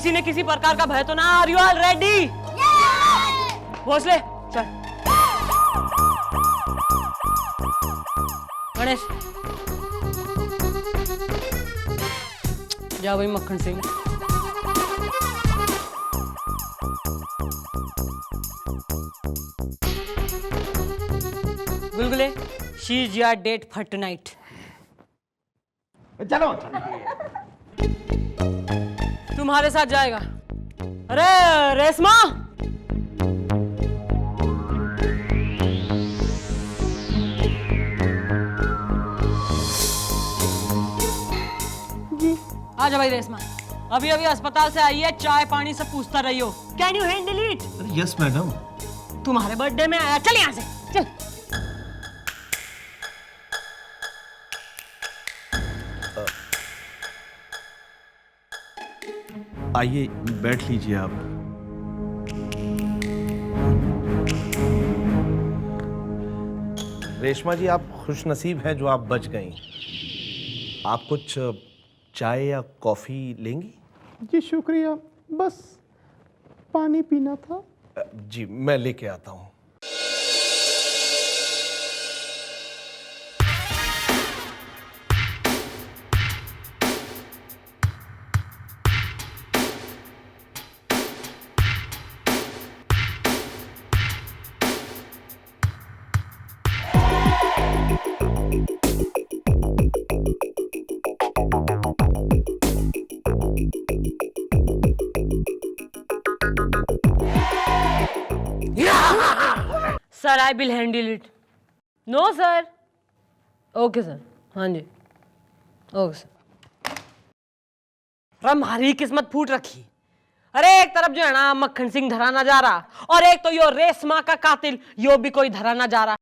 किसी ने किसी प्रकार का भय तो ना। Are you all ready? Bhosle चल। गणेश जा भाई। Makkhan Singh Gulgule she is your date for tonight. चलो तुम्हारे साथ जाएगा। अरे रेशमा जी आजा भाई। रेशमा अभी अभी अस्पताल से आई है, चाय पानी सब पूछता रही हो। Can you handle it? Yes madam. तुम्हारे बर्थडे में आया। चल यहाँ से चल। आइए बैठ लीजिए आप। रेशमा जी, आप खुशनसीब हैं जो आप बच गई। आप कुछ चाय या कॉफी लेंगी? जी शुक्रिया, बस पानी पीना था। जी मैं लेके आता हूँ। Sir I will handle it. No sir. Okay sir. हाँ जी ओके सर। हमारी किस्मत फूट रखी। अरे एक तरफ जो है ना मक्खन सिंह धरा ना जा रहा, और एक तो यो रेशमा का कातिल यो भी कोई धरा ना जा रहा।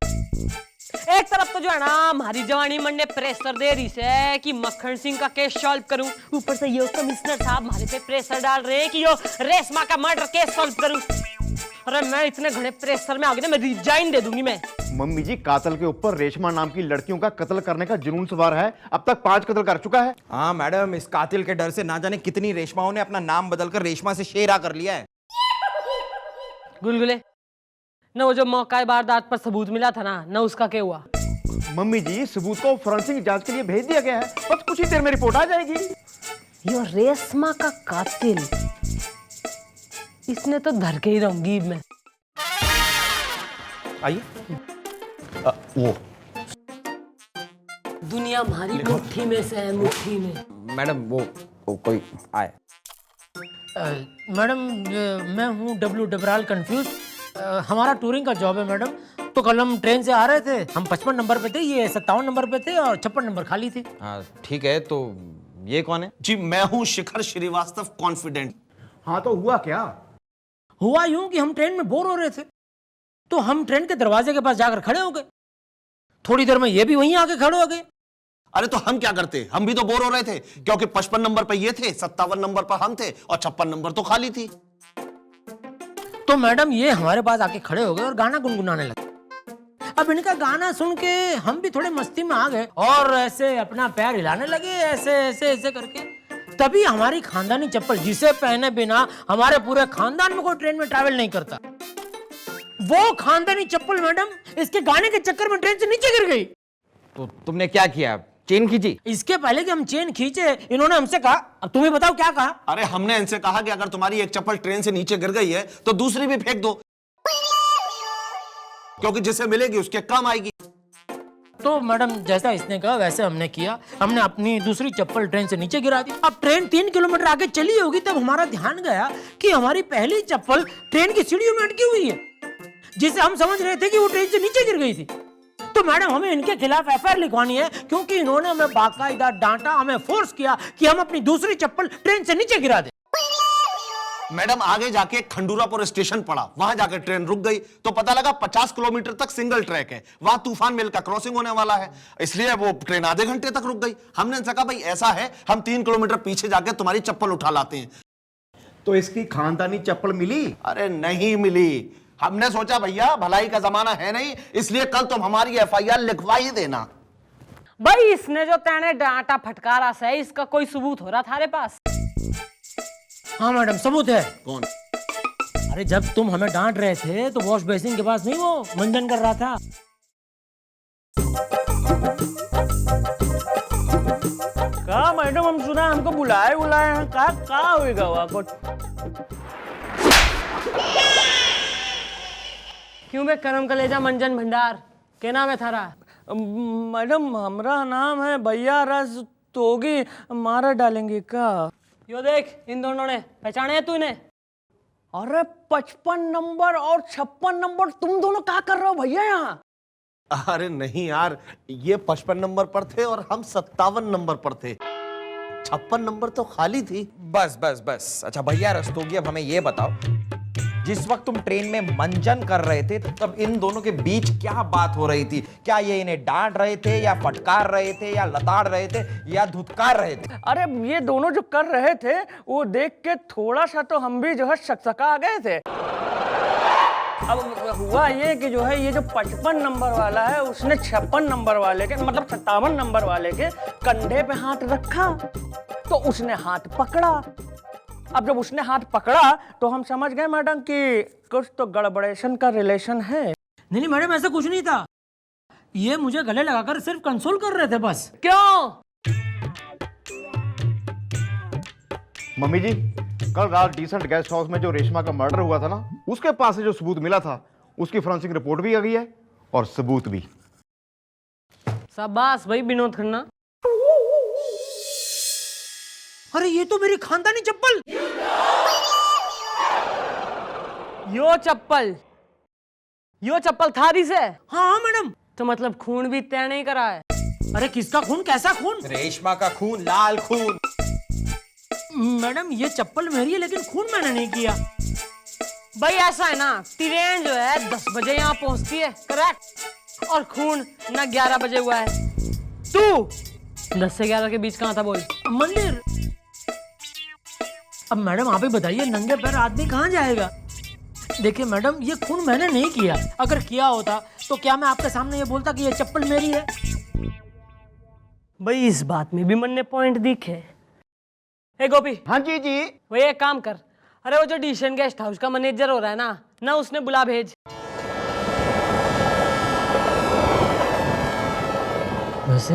एक तरफ तो जो है ना हमारी जवानी मंडे प्रेशर दे रही से कि मक्खन सिंह का केस सॉल्व करूं, ऊपर से यो कमिश्नर साहब हमारे पे प्रेशर डाल रहे हैं कि यो रेशमा का मर्डर केस सॉल्व करूं। अरे मैं इतने घने प्रेशर में आ गई ना, मैं रिजाइन दे दूंगी मैं। मम्मी जी, कातल के ऊपर रेशमा नाम की लड़कियों का कत्ल करने का जुनून सवार है। अब तक 5 कत्ल कर चुका है। हाँ मैडम, इस कातिल के डर से ना जाने कितनी रेशमाओं ने अपना नाम बदलकर रेशमा से शेरा कर लिया है। गुलगुले न वो जो मौका वारदात पर सबूत मिला था ना, न उसका क्या हुआ? मम्मी जी, सबूत को फोरेंसिक जांच के लिए भेज दिया गया है, बस कुछ ही देर में रिपोर्ट आ जाएगी। यो रेशमा का कातिल, इसने तो धर के ही रहूंगी मैं। आइए। वो दुनिया हमारी मुट्ठी में से है, मुट्ठी में। मैडम वो कोई आए। मैडम मैं हूँ डब्लू डबराल कंफ्यूज। हमारा टूरिंग का जॉब है मैडम। तो कल हम ट्रेन से आ रहे थे, हम 55 नंबर पे थे, ये 57 नंबर पे थे और 56 नंबर खाली थे। हाँ ठीक है, तो ये कौन है? जी मैं हूँ शिखर श्रीवास्तव, कॉन्फिडेंट। हाँ तो हुआ क्या? हुआ यूं कि हम ट्रेन में बोर हो रहे थे, तो हम ट्रेन के दरवाजे के पास जाकर खड़े हो गए। थोड़ी देर में ये भी वहीं आके खड़े हो गए। अरे तो हम क्या करते, हम भी तो बोर हो रहे थे, क्योंकि 55 नंबर पर ये थे, 57 नंबर पर हम थे और 56 नंबर तो खाली थी। तो मैडम ये हमारे पास आके खड़े हो गए और गाना गुनगुनाने लगे। अब इनका गाना सुन के हम भी थोड़े मस्ती में आ गए और ऐसे अपना पैर हिलाने लगे, ऐसे ऐसे ऐसे करके। तभी हमारी खानदानी चप्पल, जिसे पहने बिना हमारे पूरे खानदान में कोई ट्रेन में ट्रैवल नहीं करता, वो खानदानी चप्पल मैडम इसके गाने के चक्कर में ट्रेन से नीचे गिर गई। तो तुमने क्या किया? चेन खींची? इसके पहले कि हम चेन खींचे, इन्होंने हमसे कहा, अब तुम्हें बताओ क्या कहा? अरे हमने इनसे कहा कि अगर तुम्हारी एक चप्पल ट्रेन से नीचे गिर गई है तो दूसरी भी फेंक दो, क्योंकि जिसे मिलेगी उसके काम आएगी। तो मैडम जैसा इसने कहा वैसे हमने किया। हमने अपनी दूसरी चप्पल ट्रेन से नीचे गिरा दी। अब ट्रेन 3 किलोमीटर आगे चली होगी, तब हमारा ध्यान गया कि हमारी पहली चप्पल ट्रेन की सीढ़ियों में अटकी हुई है, जिसे हम समझ रहे थे कि वो ट्रेन से नीचे गिर गई थी। तो मैडम हमें इनके खिलाफ एफआईआर लिखवानी है, क्योंकि इन्होंने हमें बाकायदा डांटा, हमें फोर्स किया कि हम अपनी दूसरी चप्पल ट्रेन से नीचे गिरा दें। मैडम आगे जाके खंडूरापुर स्टेशन पड़ा, वहां जाके ट्रेन रुक गई, तो पता लगा 50 किलोमीटर तक सिंगल ट्रैक है, वहां तूफान मिल का क्रॉसिंग होने वाला है, इसलिए वो ट्रेन आधे घंटे तक रुक गई। हमने इनसे कहा भाई ऐसा है, हम 3 किलोमीटर पीछे जाके तुम्हारी चप्पल उठा लाते हैं। तो इसकी खानदानी चप्पल मिली? अरे नहीं मिली। हमने सोचा भैया भलाई का जमाना है नहीं, इसलिए कल तुम हमारी एफआईआर लिखवा ही देना। भाई इसने जो तेने डांटा फटकारा से, इसका कोई सबूत हो रहा थारे पास? हाँ मैडम, सबूत है। कौन? अरे जब तुम हमें डांट रहे थे तो वॉश बेसिन के पास नहीं वो मंजन कर रहा था। कहा मैडम, हम सुना हमको बुलाए हैं, कहा होएगा वहाँ को? क्यों बे करम कलेजा मंजन भंडार, क्या नाम है थारा? मैडम हमारा नाम है भैया रस तोगी, मारा डालेंगे का? यो देख, इन दोनों ने पहचाने है तूने? अरे 55 नंबर और 56 नंबर, तुम दोनों क्या कर रहे हो भैया यहाँ? अरे नहीं यार, ये 55 नंबर पर थे और हम 57 नंबर पर थे। 56 नंबर तो खाली थी। बस बस बस। अच्छा भैया रस्तोगी, अब हमें ये बताओ, जिस वक्त तुम ट्रेन में मंजन कर रहे थे तब इन दोनों के बीच क्या बात हो रही थी? क्या ये इन्हें डांट रहे थे या फटकार रहे थे या लताड़ रहे थे या धुतकार रहे थे? अरे ये दोनों जो कर रहे थे वो देख के थोड़ा सा तो हम भी जो है सकसका गए थे। अब हुआ ये कि जो है ये जो 55 नंबर वाला है उसने 56 नंबर वाले के, मतलब 57 नंबर वाले के कंधे पे हाथ रखा तो उसने हाथ पकड़ा। अब जब उसने हाथ पकड़ा तो हम समझ गए मैडम कि कुछ तो गड़बड़ेशन का रिलेशन है। नहीं मैडम, ऐसा कुछ नहीं था। ये मुझे गले लगाकर सिर्फ कंसोल कर रहे थे बस। क्यों? मम्मी जी, कल रात डिसेंट गेस्ट हाउस में जो रेशमा का मर्डर हुआ था ना, उसके पास से जो सबूत मिला था उसकी फोरेंसिक रिपोर्ट भी आ गई है और सबूत भी। शाबाश भाई विनोद खन्ना। अरे ये तो मेरी खानदानी चप्पल। यो चप्पल थारी से? हाँ मैडम। तो मतलब खून भी तय नहीं करा है? अरे किसका खून, कैसा खून? रेशमा का खून, लाल खून। मैडम ये चप्पल मेरी है लेकिन खून मैंने नहीं किया। भाई ऐसा है ना, ट्रेन जो है 10 बजे यहाँ पहुंचती है, करेक्ट? और खून ना 11 बजे हुआ है। तू 10 से 11 के बीच कहाँ था बोल? मंदिर। अब मैडम आप ही बताइए, नंगे पैर आदमी कहाँ जाएगा? देखिए मैडम, ये खून मैंने नहीं किया। अगर किया होता तो क्या मैं आपके सामने ये बोलता कि ये चप्पल मेरी है? भाई इस बात में भी मन ने पॉइंट दिखे। हे गोपी, हाँ जी जी। वो एक काम कर, अरे वो जो डिशन गेस्ट हाउस का मैनेजर हो रहा है ना उसने बुला भेज। वैसे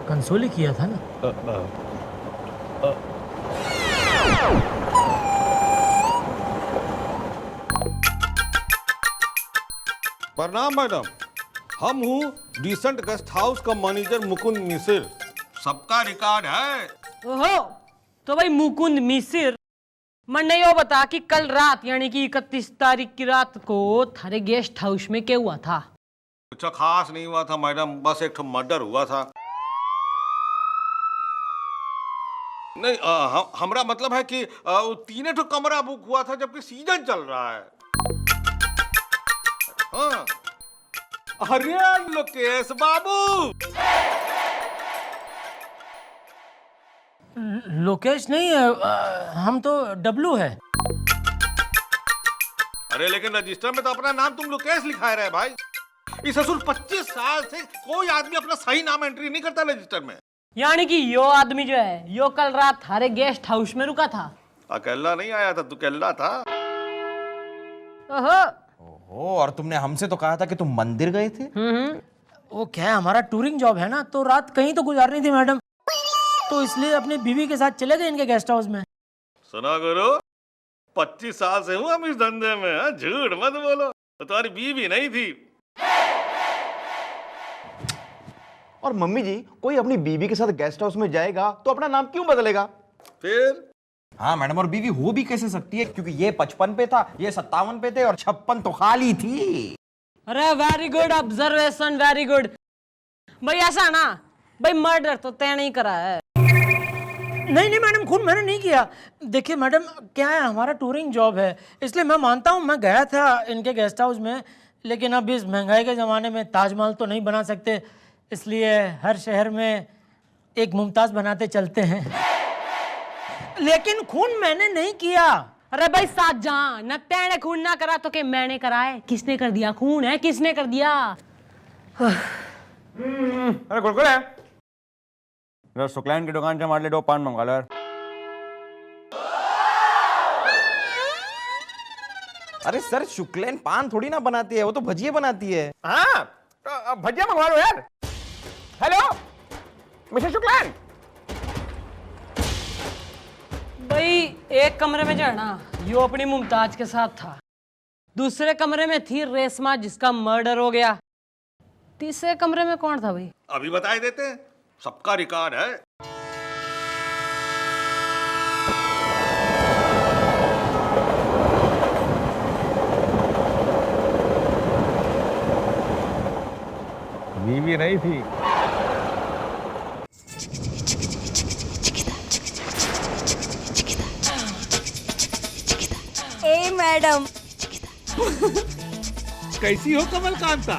कंसोल ही किया था ना? प्रणाम मैडम, हम हूँ डिसेंट गेस्ट हाउस का मैनेजर मुकुंद मिश्र। सबका रिकॉर्ड है। ओहो, तो भाई मुकुंद मिसिर, मन ने यो बता कि कल रात यानी कि 31 तारीख की रात को थारे गेस्ट हाउस में क्या हुआ था? कुछ खास नहीं हुआ था मैडम, बस एक मर्डर हुआ था। नहीं, हमारा मतलब है कि तीन ठो कमरा बुक हुआ था जबकि सीजन चल रहा है। हाँ। अरे लोकेश बाबू, लोकेश नहीं है, हम तो डब्लू है। अरे लेकिन रजिस्टर में तो अपना नाम तुम लोकेश लिखाए रहे भाई। इस असूल 25 साल से कोई आदमी अपना सही नाम एंट्री नहीं करता रजिस्टर में। यानी कि यो आदमी जो है यो कल रात थारे गेस्ट हाउस में रुका था? अकेला नहीं आया था, तू अकेला था। ओहो, ओहो, और तुमने हमसे तो कहा था कि तुम मंदिर गए थे। वो क्या है, हमारा टूरिंग जॉब है ना, तो रात कहीं तो गुजारनी थी मैडम, तो इसलिए अपनी बीवी के साथ चले गए इनके गेस्ट हाउस में। सुना गुरु, 25 साल से हूँ हम इस धंधे में। हाँ? झूठ मत बोलो, तो तुम्हारी बीवी नहीं थी। और मम्मी जी, कोई अपनी बीवी के साथ गेस्ट हाउस में जाएगा तो अपना नाम क्यों बदलेगा? फिर हाँ मैडम, और बीवी हो भी कैसे सकती है, क्योंकि ये 55 पे था, ये 57 पे थे और 56 तो खाली थी। अरे very good observation, very good. भाई ऐसा ना, भाई मर्डर तो तय नहीं करा है। नहीं मैडम, खून मैंने नहीं किया। देखिए मैडम, क्या है, हमारा टूरिंग जॉब है, इसलिए मैं मानता हूँ मैं गया था इनके गेस्ट हाउस में, लेकिन अब इस महंगाई के ज़माने में ताजमहल तो नहीं बना सकते, इसलिए हर शहर में एक मुमताज़ बनाते चलते हैं। लेकिन खून मैंने नहीं किया। अरे भाई साथ जहां न तेने खून ना करा तो के मैंने करा है? किसने कर दिया खून? है किसने कर दिया? अरे कुरकुरे, शुक्लाइन की दुकान से हमारे लिए 2 पान मंगा लो यार। अरे सर, शुक्लैन पान थोड़ी ना बनाती है, वो तो भजिए बनाती है। हाँ, तो भजिया मंगवा लो यार। Hello mister Shuklan. भाई एक कमरे में जो है ना, यो अपनी मुमताज के साथ था, दूसरे कमरे में थी रेशमा जिसका मर्डर हो गया, तीसरे कमरे में कौन था भाई? अभी बताए देते हैं, सबका रिकॉर्ड है। बीवी नहीं थी। ए मैडम, कैसी हो कमल कांता?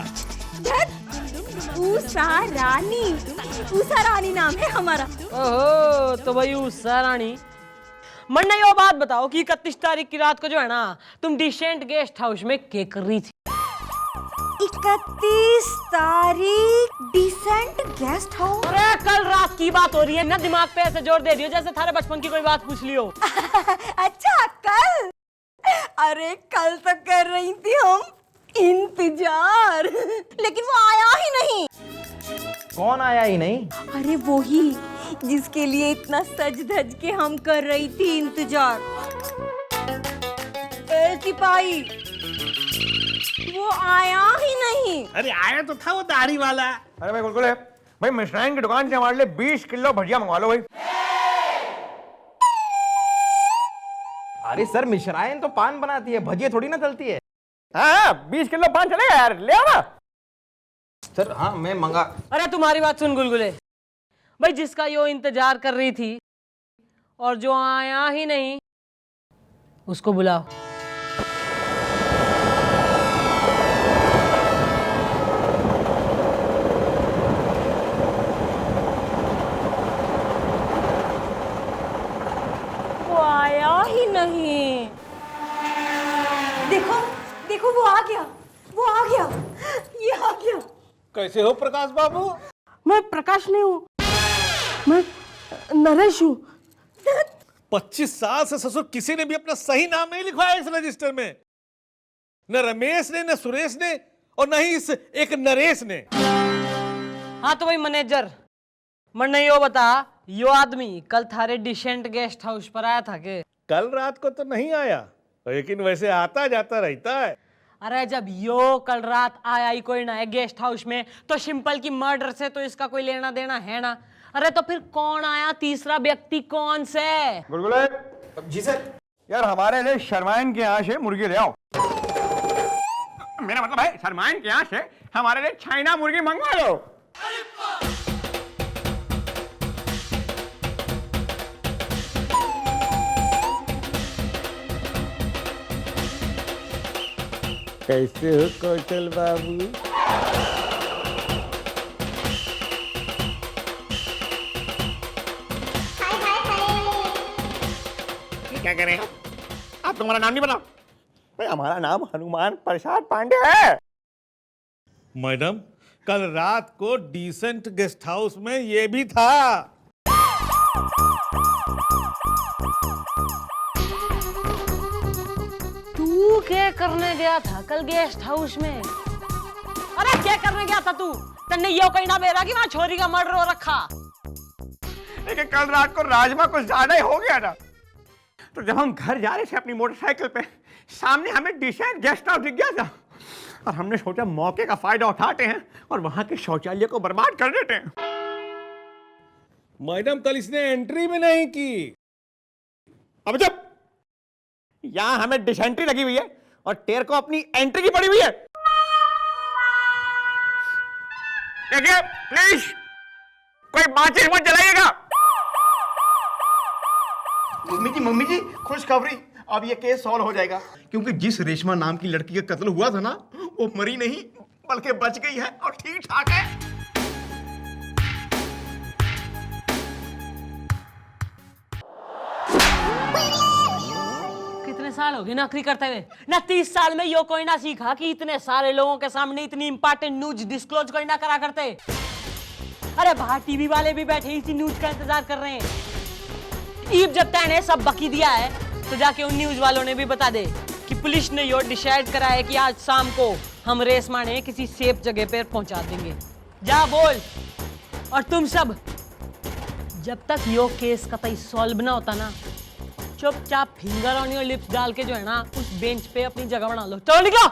उषा रानी, उषा रानी नाम है हमारा। ओहो, तो भाई उषा रानी। मन्ना यो बात बताओ कि 31 तारीख की रात को जो है ना, तुम डिसेंट गेस्ट हाउस में क्या कर रही थी? 31 तारीख डिसेंट गेस्ट हाउस। अरे कल रात की बात हो रही है ना, दिमाग पे ऐसे जोर दे दियो जैसे थारे बचपन की कोई बात पूछ लियो। अच्छा कल? अरे कल तो कर रही थी हम इंतजार, लेकिन वो आया ही नहीं। कौन आया ही नहीं? अरे वो ही जिसके लिए इतना सज धज के हम कर रही थी इंतजार। ए सिपाही, वो आया ही नहीं। अरे आया तो था वो दाढ़ी वाला। अरे भाई गुलगुले, भाई मिष्ठान की दुकान से हमारे लिए 20 किलो भजिया मंगवा लो भाई। अरे सर, मिश्रायन तो पान बनाती है, भजिए थोड़ी ना तलती है। हाँ 20 किलो पान चलेगा यार, ले आओ ना। सर हाँ, मैं मंगा। अरे तुम्हारी बात सुन गुलगुले, भाई जिसका यो इंतजार कर रही थी और जो आया ही नहीं, उसको बुलाओ। वो आया ही नहीं। देखो देखो, वो आ गया, वो आ गया, ये आ गया। कैसे हो प्रकाश बाबू? मैं प्रकाश नहीं हूँ, मैं नरेश हूँ। 25 साल से ससुर किसी ने भी अपना सही नाम नहीं लिखवाया इस रजिस्टर में, न रमेश ने, न सुरेश ने, और न ही इस एक नरेश ने। हाँ तो भाई मैनेजर, मन्ना यो बता, यो आदमी कल थारे डिसेंट गेस्ट हाउस पर आया था के? कल रात को तो नहीं आया, लेकिन वैसे आता जाता रहता है। अरे जब यो कल रात आया ही कोई ना है गेस्ट हाउस में, तो सिंपल की मर्डर से तो इसका कोई लेना देना है ना। अरे तो फिर कौन आया, तीसरा व्यक्ति कौन से? गुलगुले जी सर। यार, हमारे लिए शर्माइन के यहाँ से मुर्गी ले आओ। मेरा मतलब है शर्माइन के यहाँ से हमारे लिए चाइना मुर्गी मंगवा लो। कैसे हो कौशल बाबू? क्या करें आप? तुम्हारा नाम नहीं बताओ भाई? हमारा नाम हनुमान प्रसाद पांडे है। मैडम, कल रात को डिसेंट गेस्ट हाउस में ये भी था। तू क्या करने गया था कल गेस्ट हाउस में? अरे क्या करने गया था तू? तन्ने यो कहीं ना बेरा कि वहां छोरी का मर्डर हो रखा। लेकिन कल रात को राजमा कुछ ज्यादा ही हो गया था, तो जब हम घर जा रहे थे अपनी मोटरसाइकिल पे, सामने हमें डिसेंट गेस्ट हाउस दिख गया था, और हमने सोचा मौके का फायदा उठाते हैं और वहां के शौचालय को बर्बाद कर देते हैं। मैडम, कल इसने एंट्री भी नहीं की। अब जब यहां हमें डिसेंट्री लगी हुई है और टेर को अपनी एंट्री की पड़ी हुई है। देखिए प्लीज, कोई माचिस मत जलाइएगा। मम्मी जी खुशखबरी, अब ये केस सॉल्व हो जाएगा, क्योंकि जिस रेशमा नाम की लड़की का कत्ल हुआ था ना, वो मरी नहीं बल्कि बच गई है और ठीक ठाक है। कितने साल हो गए नौकरी करते हुए ना? 30 साल में यो कोई ना सीखा कि इतने सारे लोगों के सामने इतनी इंपॉर्टेंट न्यूज डिस्क्लोज कोई ना करा करते। अरे बाहर टीवी वाले भी बैठे इसी न्यूज का इंतजार कर रहे हैं। ईब जब तैने सब बकी दिया है तो जाके उन न्यूज वालों ने भी बता दे कि पुलिस ने यो डिसाइड करा है कि आज शाम को हम रेशमा ने किसी सेफ जगह पर पहुंचा देंगे। जा बोल। और तुम सब जब तक यो केस कतई सॉल्व ना होता ना, चुपचाप फिंगर ऑन योर लिप्स डाल के जो है ना उस बेंच पे अपनी जगह बना लो। चलो निकलो।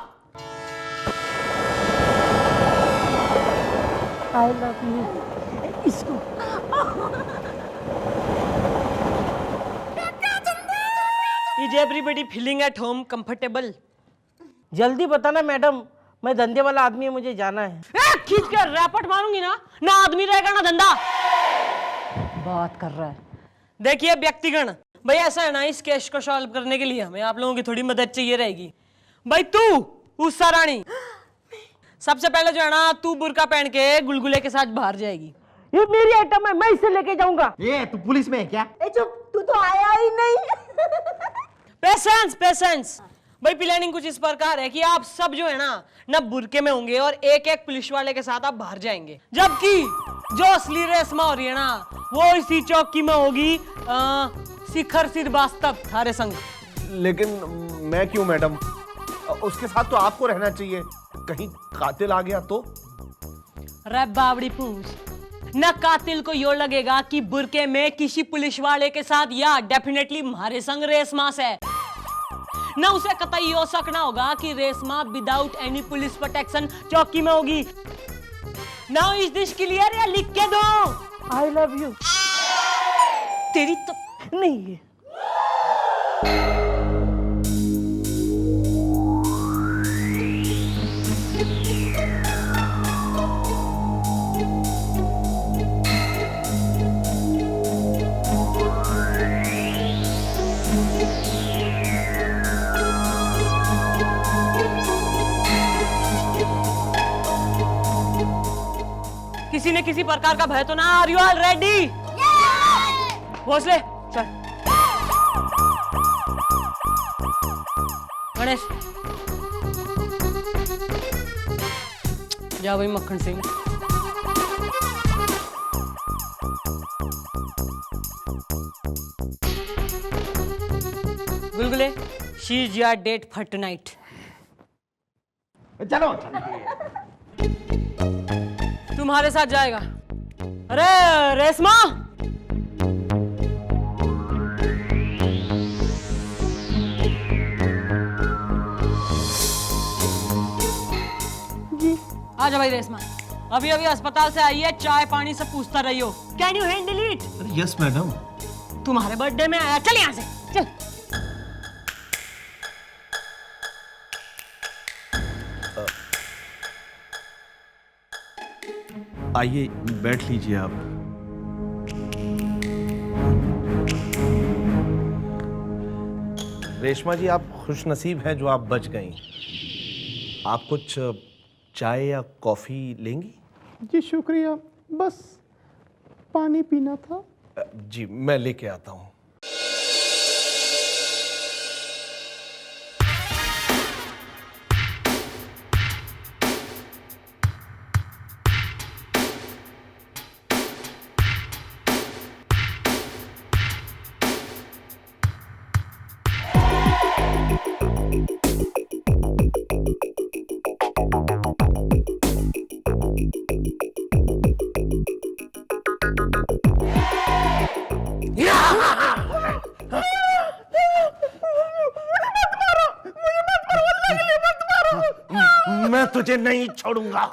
I love you. इसको is everybody feeling at home comfortable? जल्दी बताना मैडम, मैं धंधे वाला आदमी है, मुझे जाना है। खींच कर रैपट मारूंगी ना, ना आदमी रहेगा ना धंधा। बात कर रहा है। देखिए व्यक्तिगण, भाई ऐसा है ना, इस केस को सॉल्व करने के लिए हमें आप लोगों की थोड़ी मदद चाहिए रहेगी। भाई तू उषा रानी, सबसे पहले जो है ना तू बुर्का पहन के गुलगुले के साथ बाहर जाएगी। ये मेरी आइटम है, मैं इसे लेके जाऊंगा। ये तू पुलिस में है क्या? चुप, तू तो आया ही नहीं। Patience patience. भाई प्लानिंग कुछ इस प्रकार है कि आप सब जो है ना बुरके में होंगे और एक एक पुलिस वाले के साथ आप बाहर जाएंगे, जबकि जो असली रेशमा हो रही है ना वो इसी चौकी में होगी शिखर श्रीवास्तव थारे संग। लेकिन मैं क्यों मैडम? उसके साथ तो आपको रहना चाहिए, कहीं कातिल आ गया तो? रे बावड़ी पूछ, न कातिल को यो लगेगा कि बुरके में किसी पुलिस वाले के साथ या डेफिनेटली हमारे संग रेशमा है, न उसे कतई हो सकना होगा कि Reshma without any police protection चौकी में होगी। नाउ इज दिस क्लियर या लिख के दो? आई लव यू। तेरी तो नहीं है। किसी ने किसी प्रकार का भय तो ना? Are you all ready? Bhosle चल। गणेश जा भाई। Makkhan Singh Gulgule, she is your date for tonight. चलो तुम्हारे साथ जाएगा। अरे रेशमा, जी आजा भाई रेशमा। अभी अभी अस्पताल से आई है, चाय पानी सब पूछता रहियो। Can you handle it? Yes madam. तुम्हारे बर्थडे में आया, चल यहाँ से चल। आइए बैठ लीजिए आप। रेशमा जी, आप खुश नसीब हैं जो आप बच गई। आप कुछ चाय या कॉफी लेंगी? जी शुक्रिया, बस पानी पीना था। जी मैं लेके आता हूँ। मैं तुझे नहीं छोड़ूंगा।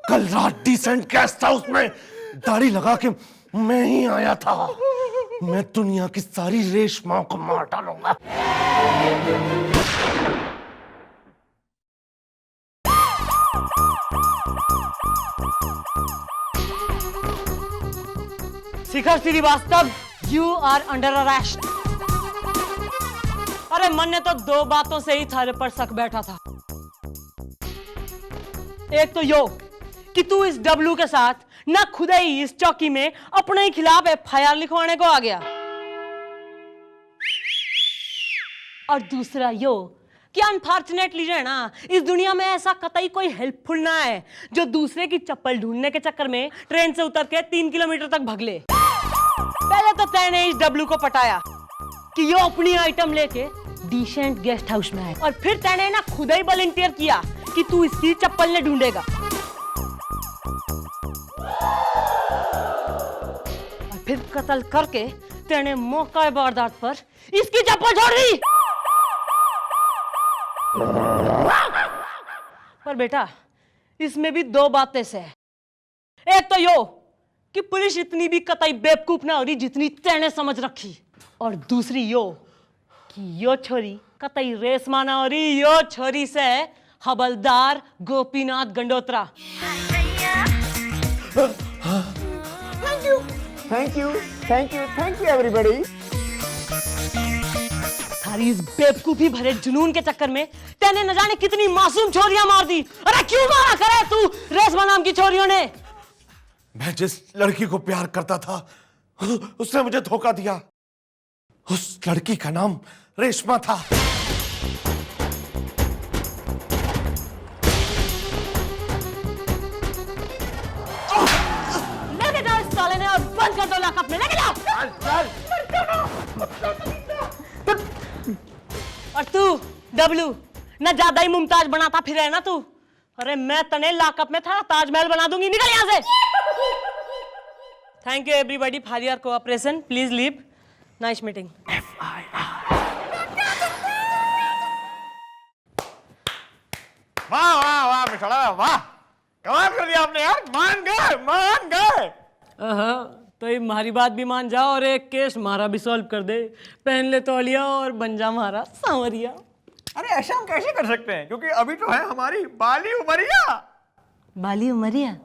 कल रात डिसेंट गेस्ट हाउस में दाढ़ी लगा के मैं ही आया था। मैं दुनिया की सारी रेशमाओं को मार डालूंगा। Shikhar Srivastava, you are under arrest. अरे मन ने तो दो बातों से ही थारे पर शक बैठा था। एक तो यो कि तू इस डब्लू के साथ ना खुद ही इस चौकी में अपने ही खिलाफ एफआईआर लिखवाने को आ गया, और दूसरा यो कि अनफॉर्चुनेटली जो है ना इस दुनिया में ऐसा कतई कोई हेल्पफुल ना है जो दूसरे की चप्पल ढूंढने के चक्कर में ट्रेन से उतर के 3 किलोमीटर तक भाग ले। पहले तो तैने इस डब्लू को पटाया कि यो अपनी आइटम लेके डिसेंट गेस्ट हाउस में आया और फिर तेने ना खुद ही वॉलंटियर किया कि तू इसकी चप्पल ने ढूंढेगा और फिर कत्ल करके तेने मौका वारदात पर इसकी चप्पल छोड़ दी। पर बेटा इसमें भी दो बातें से है। एक तो यो कि पुलिस इतनी भी कतई बेवकूफ ना हो रही जितनी तेने समझ रखी, और दूसरी यो कि यो छोरी कतई रेशमा ना हो रही, यो छोरी से हवलदार Gopinath Gandotra. Thank you everybody. थारी इस बेवकूफी भरे जुनून के चक्कर में तेने न जाने कितनी मासूम छोरियां मार दी। अरे क्यों मारा करे तू रेशमा नाम की छोरियों ने? मैं जिस लड़की को प्यार करता था उसने मुझे धोखा दिया। उस लड़की का नाम रेशमा था। लेके जाओ इस साले ने और बंद कर दो लॉकअप में, लेके जाओ। और तू डब्लू न ज्यादा ही मुमताज बनाता फिर है ना तू। अरे मैं तने लॉकअप में था ताजमहल बना दूंगी, निकल यहां से। Thank you everybody for your cooperation, please leave, nice meeting. वाह वाह वाह मिठड़ा, वाह कमाल कर दिया आपने यार, मान गए। तो ये हमारी बात भी मान जाओ और एक केस हमारा भी सॉल्व कर दे। पहन ले तौलिया और बन जा हमारा सांवरिया। अरे ऐसा हम कैसे कर सकते हैं, क्योंकि अभी तो है हमारी बाली उमरिया। बाली उमरिया।